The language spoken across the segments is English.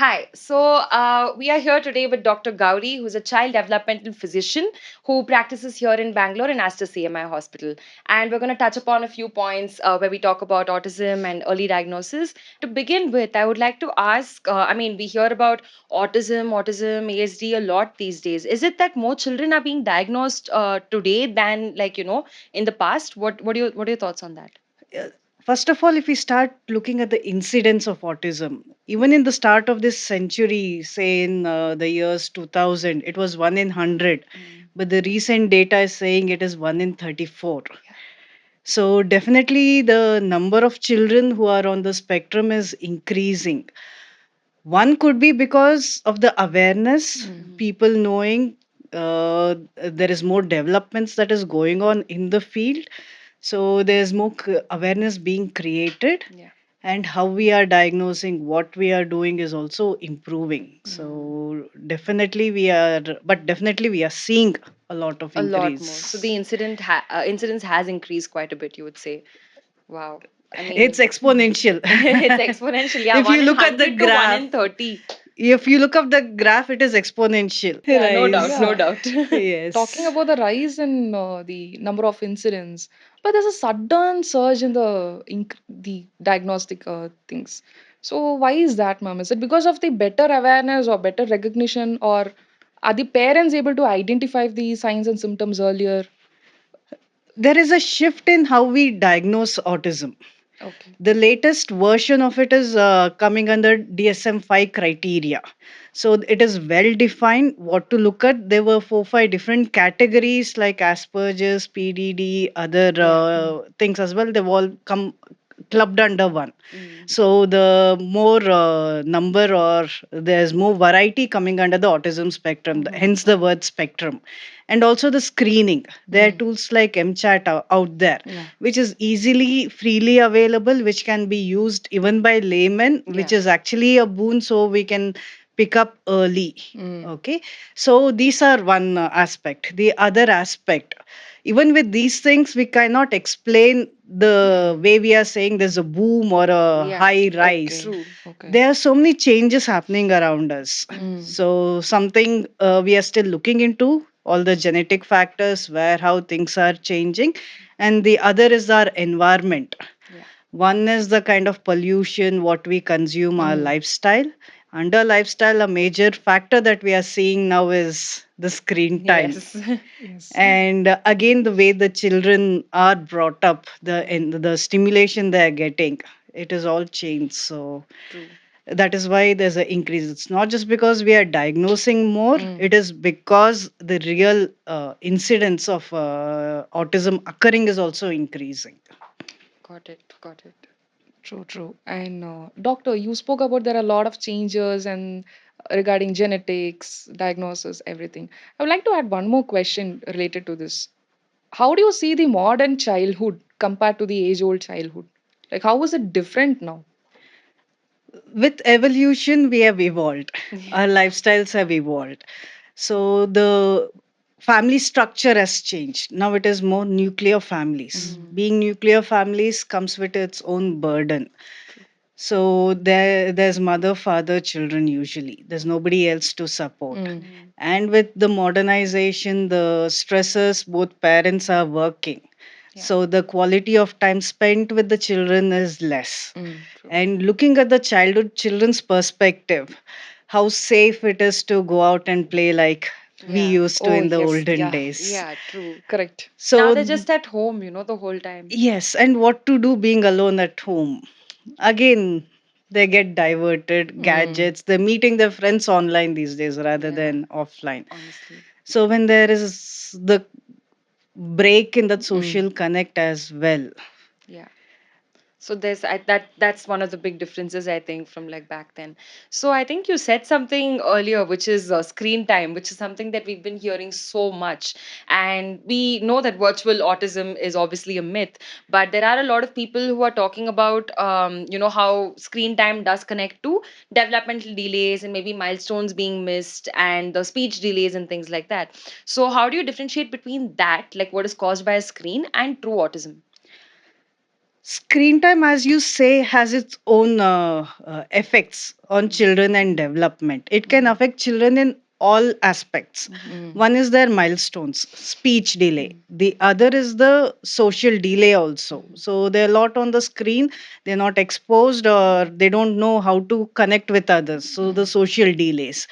Hi. We are here today with Dr. Gowri, who's a child developmental physician who practices here in Bangalore in Aster CMI Hospital. And we're going to touch upon a few points where we talk about autism and early diagnosis. To begin with, I would like to ask we hear about autism, ASD a lot these days. Is it that more children are being diagnosed today than, in the past? What are your thoughts on that? uh, First of all, if we start looking at the incidence of autism, even in the start of this century, say in the years 2000, it was 1 in 100. But the recent data is saying it is 1 in 34. So, definitely, the number of children who are on the spectrum is increasing. One could be because of the awareness, people knowing there is more developments that is going on in the field. So there's more awareness being created, Yeah. and how we are diagnosing, what we are doing is also improving. So definitely we are seeing a lot of A lot more. So the increase. incidence has increased quite a bit, you would say. Wow. I It's mean, exponential. it's exponential. Yeah, If 1 you in look at the 100 to 1 graph, in 30. if you look up the graph, it is exponential. Yeah, no doubt, Rise. no Yeah, doubt. talking Yes. about the rise in the number of incidents, but there's a sudden surge in the diagnostic things. So why is that, ma'am? Is it because of the better awareness or better recognition, or are the parents able to identify the signs and symptoms earlier? There is a shift in how we diagnose autism. Okay. The latest version of it is coming under DSM-5 criteria. So it is well defined what to look at. There were 4 5 different categories like Asperger's, PDD, other Yeah. things as well. They've all come clubbed under one. Mm. So the more number, or there's more variety coming under the autism spectrum, hence the word spectrum. And also the screening. There are tools like MChat out there, Yeah. which is easily, freely available, which can be used even by laymen, which Yeah. is actually a boon, so we can pick up early. Mm. Okay, so these are one aspect. The other aspect, even with these things, we cannot explain the way we are saying there's a boom or a Yeah. high rise. Okay. True. Okay. There are so many changes happening around us. Mm. So something we are still looking into, all the genetic factors, where how things are changing. And the other is our environment. Yeah. One is the kind of pollution, what we consume, our Mm. lifestyle. Under lifestyle, a major factor that we are seeing now is the screen time. Yes. Yes. And again, the way the children are brought up, the stimulation they are getting, it is all changed. So True. that is why there's an increase. It's not just because we are diagnosing more, Mm. it is because the real incidence of autism occurring is also increasing. Got it. Got it. True, true. And doctor, you spoke about there are a lot of changes and regarding genetics, diagnosis, everything. I would like to add one more question related to this. How do you see the modern childhood compared to the age-old childhood? Like, how is it different now? With evolution, we have evolved. Yeah. Our lifestyles have evolved. So the family structure has changed. Now it is more nuclear families. Mm. Mm. Being nuclear families comes with its own burden. True. So there's mother, father, children usually. There's nobody else to support. Mm. Mm. And with the modernization, the stresses, both parents are working. Yeah. So the quality of time spent with the children is less. Mm. True. And looking at the children's perspective, how safe it is to go out and play like we Yeah. used to Oh, in the yes. olden Yeah. days. Yeah. True. Correct. Now So they're just at home, the whole time. yes, and what to do being alone at home? Again, they get diverted, Mm. gadgets, they're meeting their friends online these days rather Yeah. than offline. Honestly. So when there is the break in that Mm. social connect as well. Yeah. So that's one of the big differences I think from like back then. So I think you said something earlier, which is screen time, which is something that we've been hearing so much, and we know that virtual autism is obviously a myth, but there are a lot of people who are talking about how screen time does connect to developmental delays and maybe milestones being missed and the speech delays and things like that. So how do you differentiate between that, like what is caused by a screen, and true autism? Screen time, as you say, has its own effects on children and development. It can affect children in all aspects. Mm. One is their milestones, speech delay. The other is the social delay also. So they're a lot on the screen, they're not exposed or they don't know how to connect with others. So the social delays.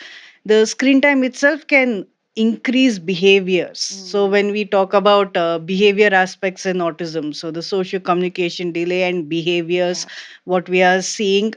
The screen time itself can increase behaviors. So when we talk about behavior aspects in autism, so the social communication delay and behaviors, Yeah. what we are seeing,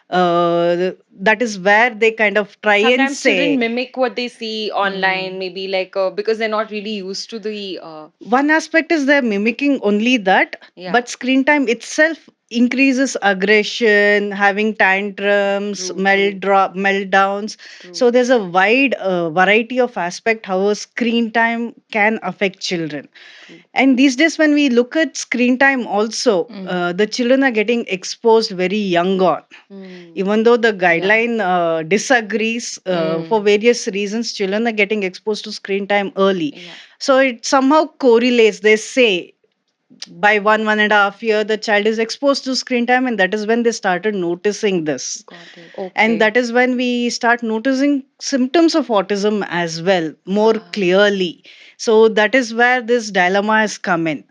that is where they kind of try and Sometimes children say. mimic what they see online, maybe like because they're not really used to the One aspect is they're mimicking only that, yeah. but screen time itself increases aggression, having tantrums, True, true, meltdowns. true. So there's a wide variety of aspect how a screen time can affect children. True. And these days, when we look at screen time, also Mm. the children are getting exposed very young on. Mm. Even though the Yeah. guideline disagrees for Mm. various reasons, children are getting exposed to screen time early. Yeah. So it somehow correlates. They say by 1.5 year, the child is exposed to screen time, and that is when they started noticing this. Got it. And Okay. that is when we start noticing symptoms of autism as well more Ah. clearly. So that is where this dilemma has come in.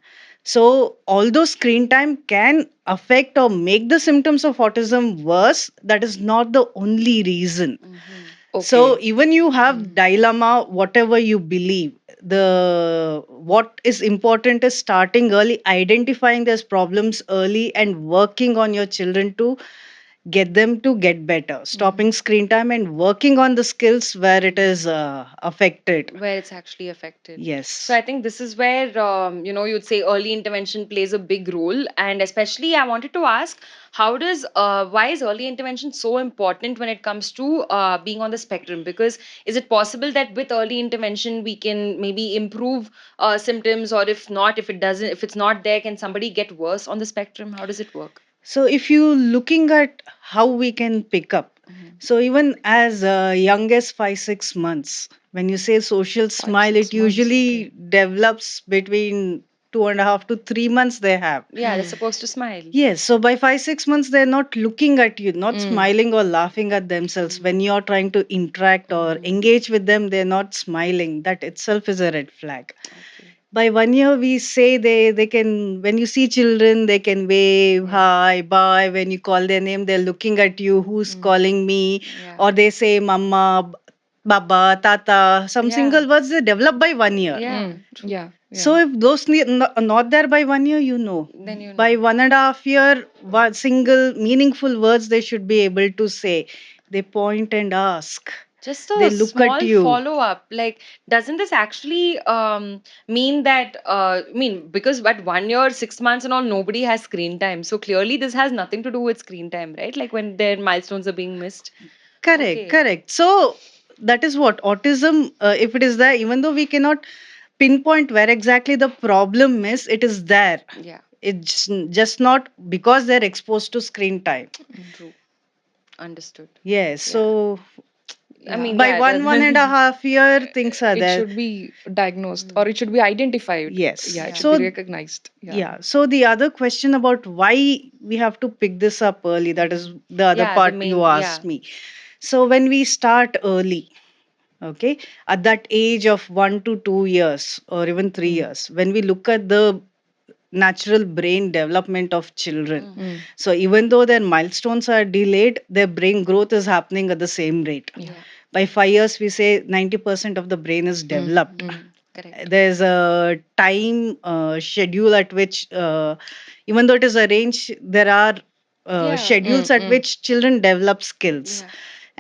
So although screen time can affect or make the symptoms of autism worse, that is not the only reason. Mm-hmm. So Okay. even you have Mm. dilemma, whatever you believe, the what is important is starting early, identifying those problems early, and working on your children to get them to get better, stopping screen time and working on the skills where it is affected. Where it's actually affected. So Yes. I think this is where you'd say early intervention plays a big role, and especially I wanted to ask, how does why is early intervention so important when it comes to being on the spectrum? Because is it possible that with early intervention we can maybe improve symptoms, or if not, if it's not there, can somebody get worse on the spectrum? How does it work? So if you looking at how we can pick up, Mhm. so even as young as 5 6 months, when you say social Five, smile, it 6 months. Okay. usually develops between 2.5 to 3 months they have. Yeah, they're Mm. supposed to smile. Yes, so by 5 6 months, they're not looking at you, not Mm. smiling or laughing at themselves. When you're trying to interact or Mm-hmm. engage with them, they're not smiling. That itself is a red flag. Okay. By 1 year, we say they can, when you see children, they can wave, Yeah. hi, bye. When you call their name, they're looking at you, who's Mm. calling me, Yeah. or they say mama, baba, tata, some Yeah. single words they develop by 1 year. Yeah. Mm. True. Yeah. So Yeah. if those not there by 1 year, you know. Then you By know. 1.5 year, one single meaningful words they should be able to say. They point and ask. Just They a look at small you. follow up. Like, doesn't this actually mean that? Because at 1 year, 6 months, and all, nobody has screen time. So clearly, this has nothing to do with screen time, right? Like when their milestones are being missed. Correct, Okay. correct. So that is what autism, if it is there, even though we cannot pinpoint where exactly the problem is, it is there. Yeah. It's just not because they're exposed to screen time. Mm. True. Understood. Yes. Yeah. So I Yeah. mean, by yeah. one and a half year, things are It there. should be diagnosed or Mm. it should be identified. Yes. Yeah, it Yeah. should be So recognized. Yeah. yeah. So the other question about why we have to pick this up early, that is Mm. the other Yeah. The part you main. asked Yeah. me. So when we start early, okay, at that age of 1 to 2 years or even three Mm. years, when we look at the natural brain development of children, Mm-hmm. Mm. so even though their milestones are delayed, their brain growth is happening at the same rate. Yeah. Yeah. By 5 years, we say 90% of the brain is Mm. developed. Mm. Mm. Correct. There's a time schedule at which, even though it is arranged, there are Yeah. schedules Mm. at Mm. which children develop skills. Yeah.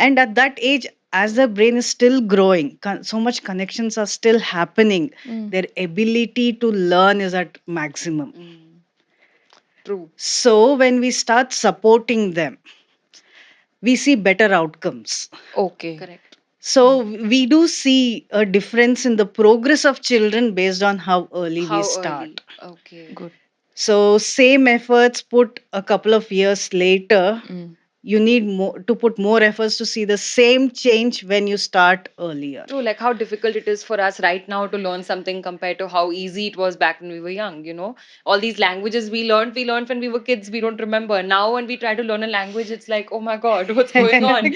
And at that age, as the brain is still growing, so much connections are still happening. Mm. Their ability to learn is at maximum. Mm. True. So when we start supporting them, we see better outcomes. Okay. Correct. So we do see a difference in the progress of children based on how early we How start. early? Okay. Good. So same efforts put a couple of years later, Mm. you need more to put more efforts to see the same change when you start earlier. True, like how difficult it is for us right now to learn something compared to how easy it was back when we were young, you know? All these languages we learned when we were kids, we don't remember. Now, when we try to learn a language, it's like, oh my God, what's going on?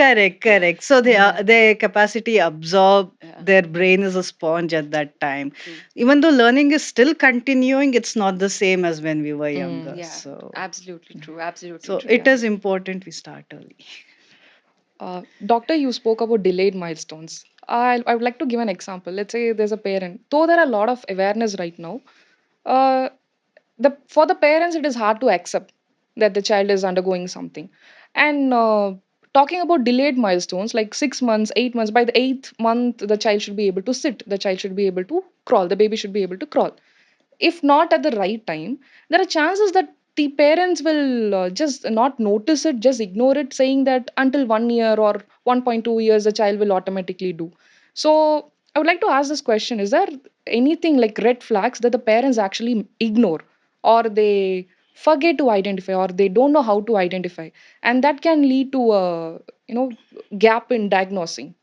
Correct, correct. So Yeah, their capacity absorb, yeah, their brain is a sponge at that time. true. Even though learning is still continuing, it's not the same as when we were Mm. younger. Yeah, absolutely true, absolutely So true. it Yeah. is important we start early. Doctor, you spoke about delayed milestones. I would like to give an example. Let's say there's a parent. Though there are a lot of awareness right now, uh, the for the parents it is hard to accept that the child is undergoing something. And talking about delayed milestones, like 6 months, 8 months, by the eighth month, the child should be able to sit. The child should be able to crawl. The baby should be able to crawl. If not at the right time, there are chances that the parents will just not notice it, just ignore it, saying that until 1 year or 1.2 years the child will automatically do. So I would like to ask this question: is there anything like red flags that the parents actually ignore, or they forget to identify, or they don't know how to identify, and that can lead to a gap in diagnosing?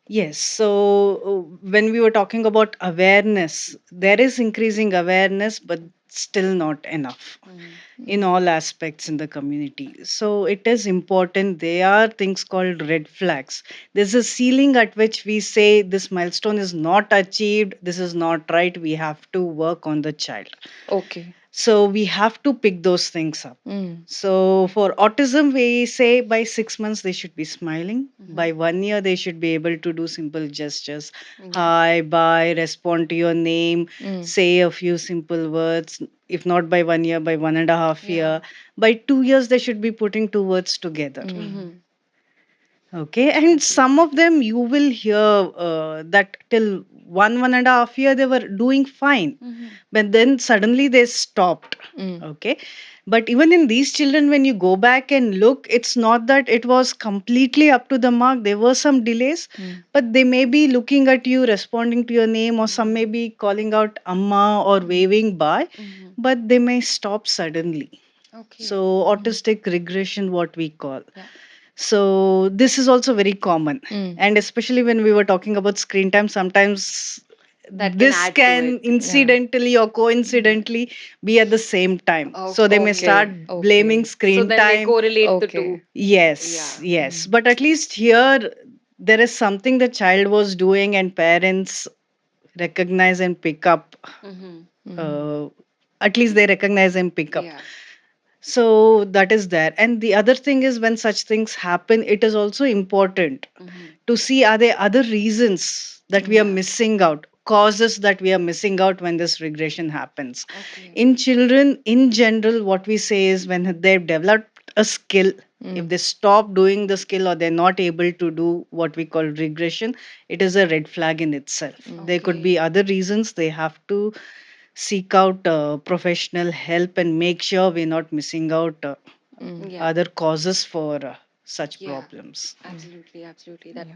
Yes. So when we were talking about awareness, there is increasing awareness, but still not enough Mhm. in Mm. all aspects in the community. So it is important. There are things called red flags. There's a ceiling at which we say this milestone is not achieved, this is not right, we have to work on the child. Okay. So we have to pick those things up. Mm. So for autism, we say by 6 months they should be smiling. Mhm. By 1 year, they should be able to do simple gestures. Yeah. Hi, bye, respond to your name, Mm. say a few simple words. If not by 1 year, by 1.5 year. Yeah. By 2 years, they should be putting two words together. Mm. Mhm. Okay, and some Absolutely. of them you will hear that till 1.5 year they were doing fine, Mhm. but then suddenly they stopped. Mm. Okay, but even in these children, when you go back and look, it's not that it was completely up to the mark. There were some delays, Mm. but they may be looking at you, responding to your name, or some Mhm. may be calling out Amma or Mhm. waving by, Mhm. but they may stop suddenly. Okay. So, Mm. autistic regression, what we call. Yeah. So this is also very common. Mm. And especially when we were talking about screen time, sometimes That can this add to can it. Yeah. incidentally or Mhm. coincidentally be at the same time. So they may start Okay. Okay. blaming Okay. So screen then they time. correlate the two. Okay. Yes, Yeah. yes. Mm. But at least here, there is something the child was doing, and parents recognize and pick up. Mhm. Mm. Uh, at least they recognize and pick up. Yeah. So that is there. And the other thing is, when such things happen, it is also important Mhm. to see are there other reasons that we are Yeah. missing out, causes that we are missing out when this regression happens. Okay. In children, in general, what we say is when they've developed a skill, if Mm. they stop doing the skill or they're not able to do what we call regression, it is a red flag in itself. Mm. There could be Okay. other reasons. They have to seek out professional help and make sure we're not missing out Mm. Yeah. other causes for such Yeah. problems. Mm. Absolutely. Absolutely. That Yeah.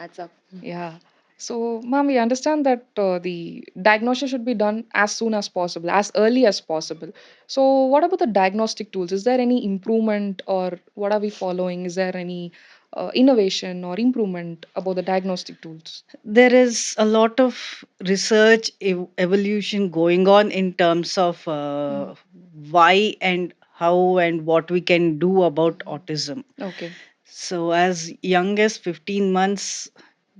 adds up. Yeah. So, ma'am, we understand that the diagnosis should be done as soon as possible, as early as possible. So, what about the diagnostic tools? Is there any improvement, or what are we following? Is there any innovation or improvement about the diagnostic tools? There is a lot of research evolution going on in terms of Mm. why and how and what we can do about Mhm. autism. Okay. So, as young as 15 months,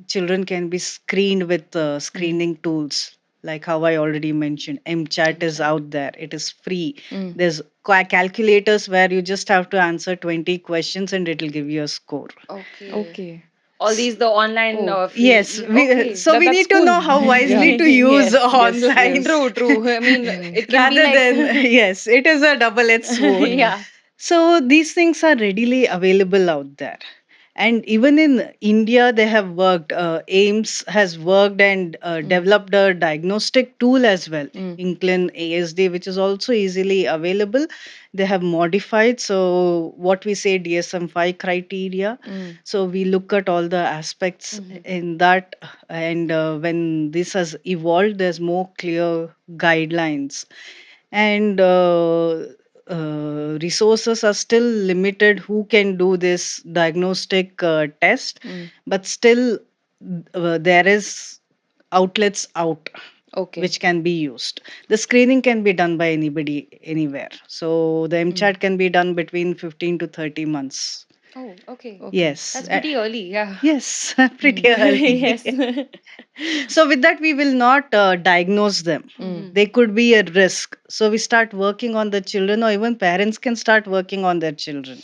children can be screened with Mm. screening tools. Like how I already mentioned, MChat is MChat. out there. It is free. Mm. There's calculators where you just have to answer 20 questions and it'll give you a score. Okay. Okay. All these the online Oh, free. Yes, Yeah. we, Okay. so we that's need to cool. know how Yeah. wisely to use Yes. Yes. online Yes. True. True. I mean, Mm. it can be rather like. than, yes, it is a double edged sword. Mm. Yeah. So these things are readily available out there. And even in India, they have worked. AIMS has worked and Mm. developed a diagnostic tool as well, Mm. Inclin ASD, which is also easily available. They have modified, so what we say DSM-5 criteria. Mm. So we look at all the aspects Mhm. in that, and when this has evolved, there's more clear guidelines. And resources are still limited who can do this diagnostic test, Mm. but still there is outlets out Okay. which can be used. The screening can be done by anybody anywhere. So the Mm. MCHAT can be done between 15 to 30 months. Oh, okay. Okay. Yes. That's pretty early. Yeah. Yes, Mm. pretty early. Yes. So with that, we will not diagnose them. Mm. Mhm. They could be a risk. So we start working on the children, or even parents can start working on their children.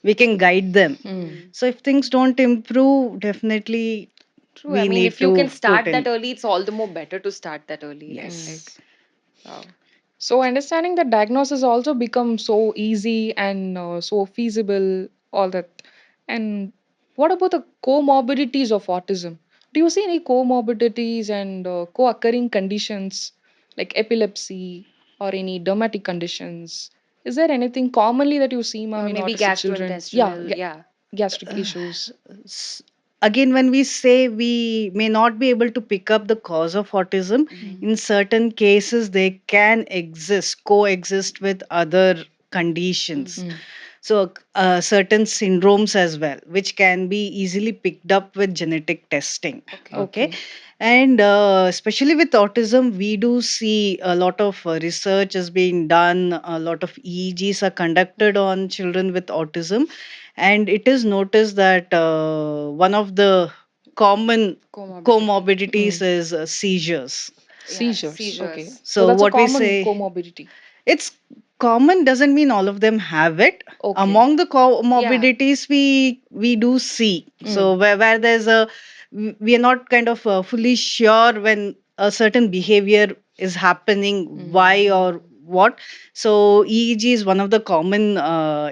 We can guide them. Mm. Mm. So if things don't improve, definitely True. I we mean, need if you can to put start that in. early, it's all the more better to start that early, right? Mm. Like, Yes. wow. So understanding that diagnosis also become so easy and so feasible, all that. And what about the comorbidities of autism? Do you see any comorbidities and co-occurring conditions like epilepsy or any dermatic conditions? Is there anything commonly that you see, ma'am, Or in maybe autistic children? Yeah, gastrointestinal. Yeah. gastric issues. S- Again, when we say we may not be able to pick up the cause of autism, Mhm. in certain cases they can coexist with other conditions. Mhm. Mm. So certain syndromes as well, which can be easily picked up with genetic testing. Okay. Okay. Okay. And especially with autism, we do see a lot of research is being done, a lot of EEGs are conducted Mhm. on children with autism, and it is noticed that one of the common Comorbidity. comorbidities Mm. is seizures. Yeah. Seizures. Okay. Seizures. So So that's a what we common say, comorbidity. it's common doesn't mean all of them have it. Okay. Among the Yeah. comorbidities, we do see. Mm. So where there's a, we are not kind of fully sure when a certain behavior is happening, Mm. why or what. So EEG is one of the common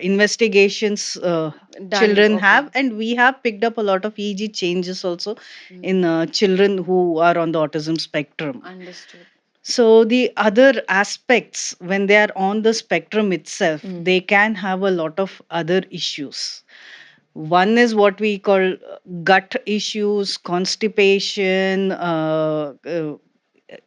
investigations Done. children Okay. have, and we have picked up a lot of EEG changes also Mm. in children who are on the autism spectrum. Understood. So the other aspects, when they are on the spectrum itself, Mm. they can have a lot of other issues. One is what we call gut issues, constipation.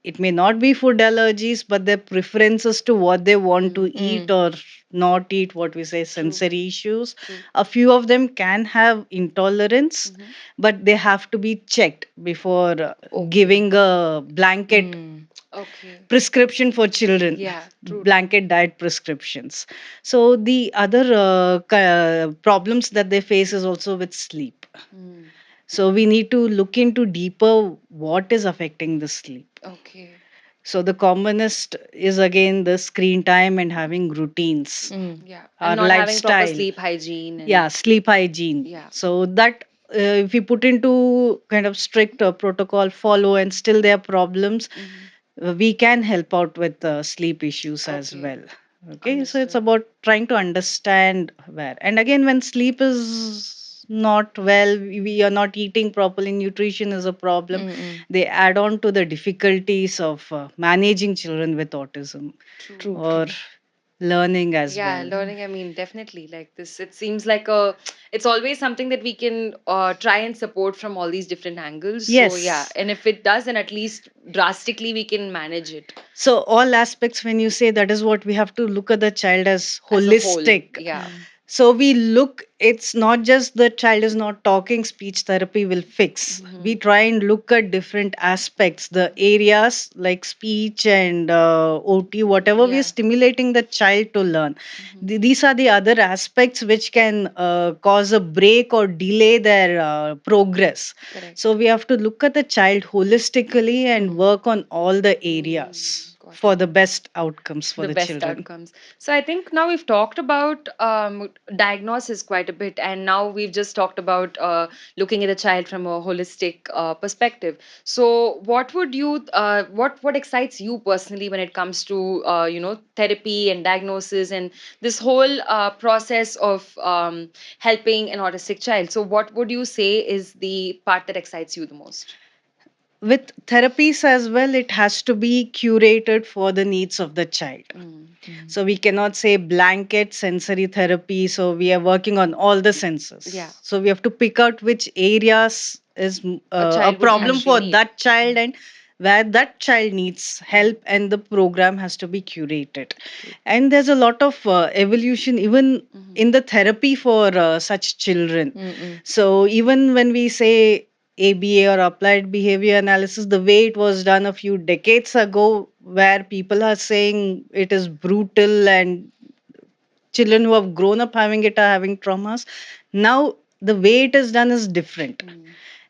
It may not be food allergies, but their preferences to what they want to Mm. eat Mm. or not eat, what we say True. sensory issues. True. A few of them can have intolerance, Mhm. but they have to be checked before Okay. giving a blanket Mm. Okay. prescription for children, Yeah. True. True. blanket diet prescriptions. So the other problems that they face is also with sleep. Mm. So we need to look into deeper what is affecting the sleep. Okay. So the commonest is again the screen time and having routines, Mm. Yeah. And our not having proper lifestyle. sleep hygiene Yeah, and sleep hygiene. yeah. So that if we put into kind of strict protocol follow and still there are problems, Mhm. we can help out with sleep issues as Okay. well. Okay, so it's Understood. about trying to understand where. And again, when sleep is not well, we are not eating properly, nutrition is a problem. Mm. They add on to the difficulties of managing children with autism True. True. or True. learning as Yeah, well. learning, I mean, definitely like this. It seems like it's always something that we can try and support from all these different angles. So, yeah, Yes. and if it does, then at least drastically we can manage it So all aspects, when you say that is what we have to look at the child as as a whole. holistic. Yeah. Mm. So we look, it's not just the child is not talking, speech therapy will fix. We Hmm. try and look at different aspects, the areas like speech and OT, whatever we are Yeah. stimulating the child to learn. Hmm. These are the other aspects which can cause a break or delay their progress. Correct. So we have to look at the child holistically and Mm. work on all the Mm, areas got for it. the best outcomes for The the best children. outcomes. So I think now we've talked about diagnosis quite a bit, and now we've just talked about looking at the child from a holistic perspective. So what would you, what excites you personally when it comes to therapy and diagnosis and this whole process of helping an autistic child? So what would you say is the part that excites you the most? With therapies as well, it has to be curated for the needs of the child. Mm. Mm. So we cannot say blanket sensory therapy. So we are working on all the Yeah, senses. So we have to pick out which areas is a a child would problem actually for need. that child, and where that child needs help, and the program has to be curated. True. And there's a lot of evolution even Mhm. in the therapy for such children. Mm-mm. So even when we say ABA or applied behavior analysis, the way it was done a few decades ago, where people are saying it is brutal and children who have grown up having it are having traumas. Now, the way it is done is different. Mm.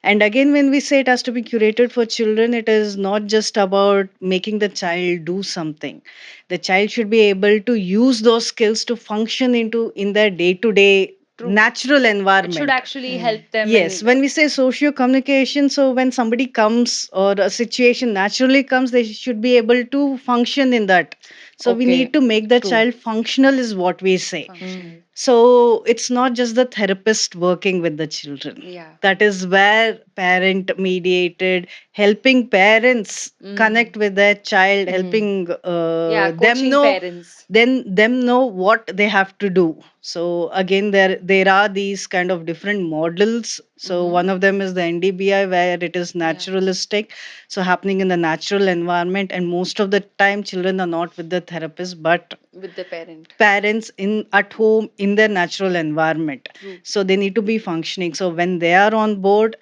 And again, when we say it has to be curated for children, it is not just about making the child do something. The child should be able to use those skills to function into in their day-to-day True. natural It should environment. actually Mm. help them Yes, and when we say socio communication, so when somebody comes or a situation naturally comes, they should be able to function in that. So we Okay. need to make the True. child functional, is what we say. Mm. functional. So it's not just the therapist working with the children. Yeah. That is where parent mediated, helping parents Mm. connect with their child, Mm. helping Yeah, them coaching know, parents. then them know what they have to do. So again, there are these kind of different models. So Mm-hmm. one of them is the NDBI, where it is Yeah. naturalistic, so happening in the natural environment, and most of the time children are not with the therapist but With the parent. parents in at home in their natural environment. True. So they need to be functioning, so when they are on board,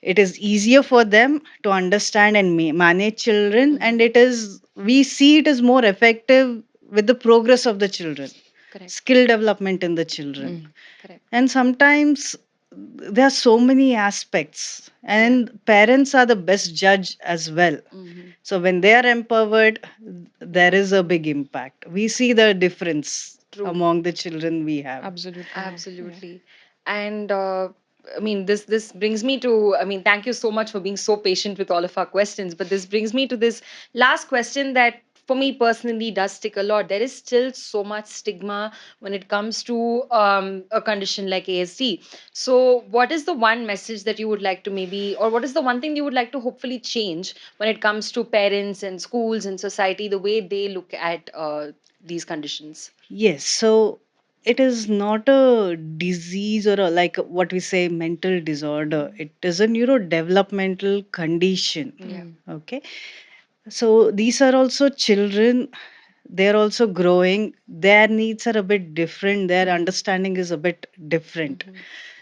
it is easier for them to understand and manage children, Mm-hmm. and it is, we see it is more effective with the progress of the children, Correct. skill development in the children. Mm. Correct. And sometimes there are so many aspects, Yeah. and parents are the best judge as well. Mm-hmm. So when they are empowered, there Yeah. is a big impact. We see the difference True. among the children we have. Absolutely. Yeah. Absolutely. And I mean, this brings me to, I mean, thank you so much for being so patient with all of our questions. But this brings me to this last question that for me personally does stick a lot. There is still so much stigma when it comes to a condition like ASD. So, what is the one message that you would like to maybe, or what is the one thing you would like to hopefully change when it comes to parents and schools and society, the way they look at these conditions? Yes, so it is not a disease or a, like what we say mental disorder. It is a neurodevelopmental condition. Yeah. Mm. Okay, so these are also children, they're also growing, their needs are a bit different, their Mm. understanding is a bit different. Mm-hmm.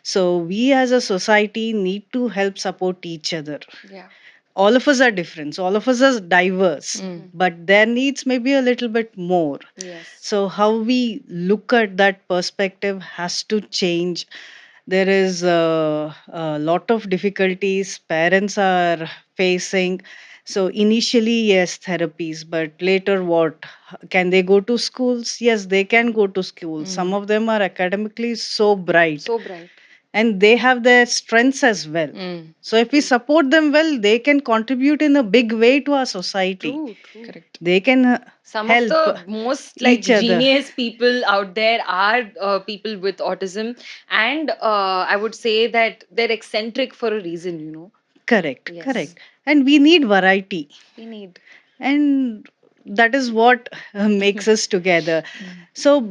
So we as a society need to help support each other. Yeah. All of us are different, so all of us are diverse, Mm. Mm-hmm. but their needs may be a little bit more. Yes. So how we look at that perspective has to change. There is a lot of difficulties parents are facing. So initially, yes, therapies, but later what? Can they go to schools? Yes, they can go to schools. Some Mm. of them are academically so bright, So bright. and they have their strengths as well. Mm. So if we True. support them well, they can contribute in a big way to our society. True. True. Correct. They can Some of help the most like each other. genius people out there are people with autism, and I would say that they're eccentric for a reason. Correct, Yes, correct. And we need variety. we need. And that is what makes us together. Mm. So,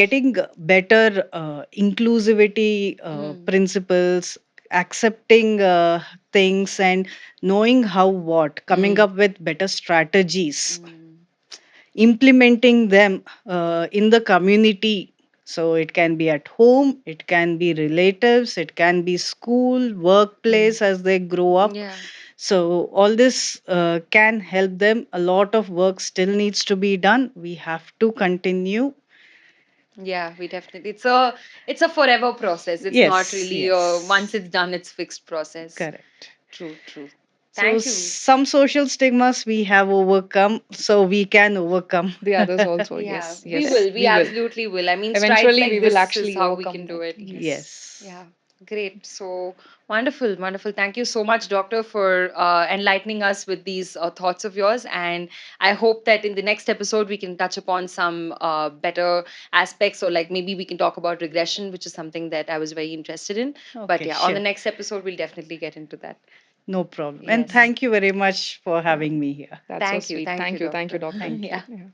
getting better inclusivity Mm, principles, accepting things, and knowing how what, coming Mm. up with better strategies, mm, implementing them in the community. So it can be at home, it can be relatives, it can be school, Mm. workplace as they grow up. yeah, So all this can help them. A lot of work still needs to be done. We have to continue. yeah. We definitely. It's a forever process. It's not Yes, really once yes, it's done, it's fixed process. correct. True. True. So Thank you. some social stigmas we have overcome, so we can overcome. The others also, Yeah, yes, we yes, will. We we will. absolutely will. I mean, strides Eventually, we like will this is actually how we overcome can do that. it. Yes. Yes. Yeah, great. So wonderful, wonderful. Thank you so much, Doctor, for enlightening us with these thoughts of yours. And I hope that in the next episode, we can touch upon some better aspects, or like maybe we can talk about regression, which is something that I was very interested in. But Okay, yeah, on the sure. next episode, we'll definitely get into that. No problem. And Yes. thank you very much for Yeah. having me here. That's so Thank you. sweet. Thank you, Thank you. Thank you, Doctor. doctor. Thank you. Yeah. Yeah.